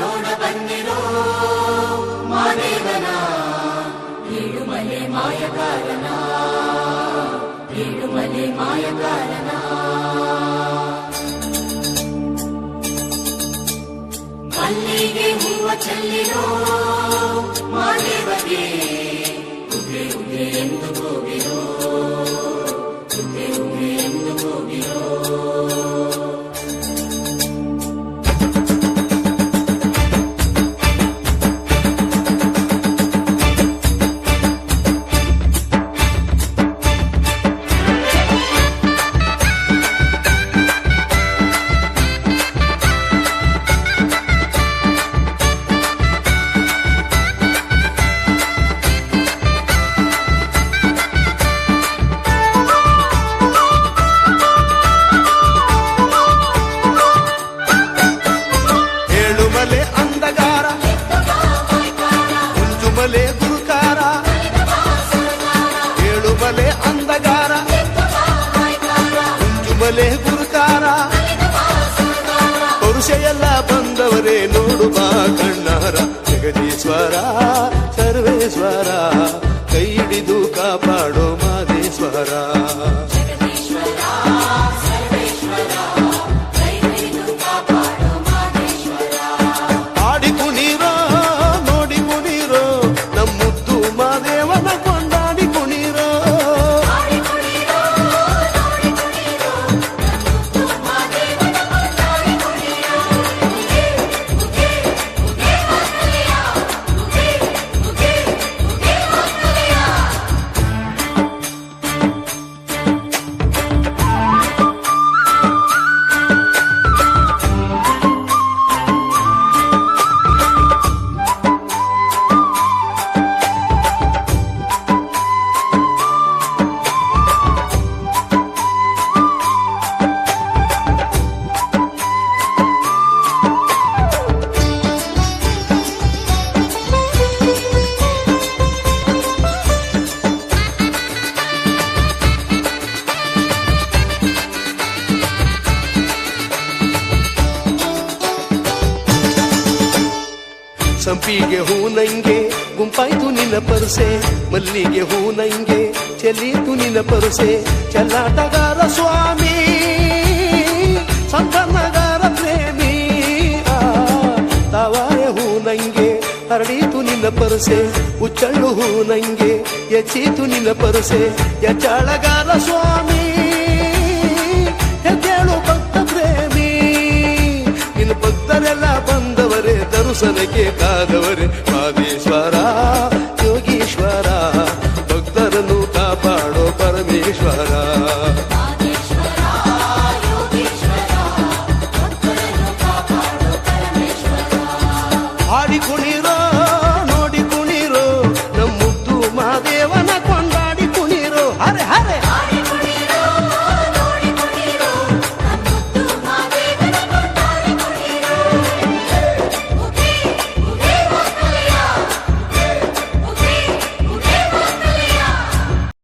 ನೋಡ ಬನ್ನಿರೋ ಮಾದೇವನ ಏಳುಮಲೆ ಮಾಯಕಾರನ ಏಳುಮಲೆ ಮಾಯಕಾರನ ಮಲ್ಲಿಗೆ ಹೂವ ಚೆಲ್ಲಿರೋ ಮಾದೇವಗೆ ಉಗೆ ಉಗೆ ಎಂದು ಹೋಗಿರೋ ಉಗೆ ಉಗೆ ಎಂದು ಹೋಗಿರೋ ಗುರುಕಾರ ಪರುಷೆಯೆಲ್ಲ ಬಂದವರೇ ನೋಡು ಬಾ ಕಣ್ಣಾರ ಜಗದೀಶ್ವರ ಸರ್ವೇಶ್ವರ ಕೈ ಹಿಡಿದು ಕಾಪಾಡೋ ಮಾದೇಶ್ವರ ಆಡಿ ಕುಣೀರೋ ನೋಡಿ ಕುಣೀರೋ ನಮ್ಮುದ್ದು ಮಾದೇವನ ಕೊಂಡಾಡಿ ಕುಣೀರೋ ಸಂಪಿಗೆ ಹೂ ನಂಗೆ ಗುಂಪಾಯ್ತು ನಿನ್ನ ಪರಸೆ ಮಲ್ಲಿಗೆ ಹೂ ನಂಗೆ ಚೆಲ್ಲೀತು ನಿನ್ನ ಪರಸೆ ಚೆಲ್ಲಾಟಗಾರ ಸ್ವಾಮಿ ಸಂತನಗಾರ ಪ್ರೇಮಿ ತಾವಾರೆ ಹೂ ನಂಗೆ ಹರಡೀತು ನಿನ್ನ ಪರಸೆ ಉಚ್ಚಳ್ಳು ಹೂ ನಂಗೆ ಎಚ್ಚೀತು ನಿನ್ನ ಪರಸೆ ಎಚ್ಚಾಳಗಾರ ಸ್ವಾಮಿ ಎದ್ದೇಳು ಭಕ್ತ ಪ್ರೇಮಿ ನಿನ್ನ ಭಕ್ತರೆಲ್ಲ ಬಂದವರೇ ದರ್ಶನಕ್ಕೆ ಕಾದವರೇ ಮಾದೇಶ್ವರ ಯೋಗೀಶ್ವರ ಭಕ್ತರನ್ನು ಕಾಪಾಡೋ ಪರಮೇಶ್ವರ ಆಡಿ ಕುಣಿ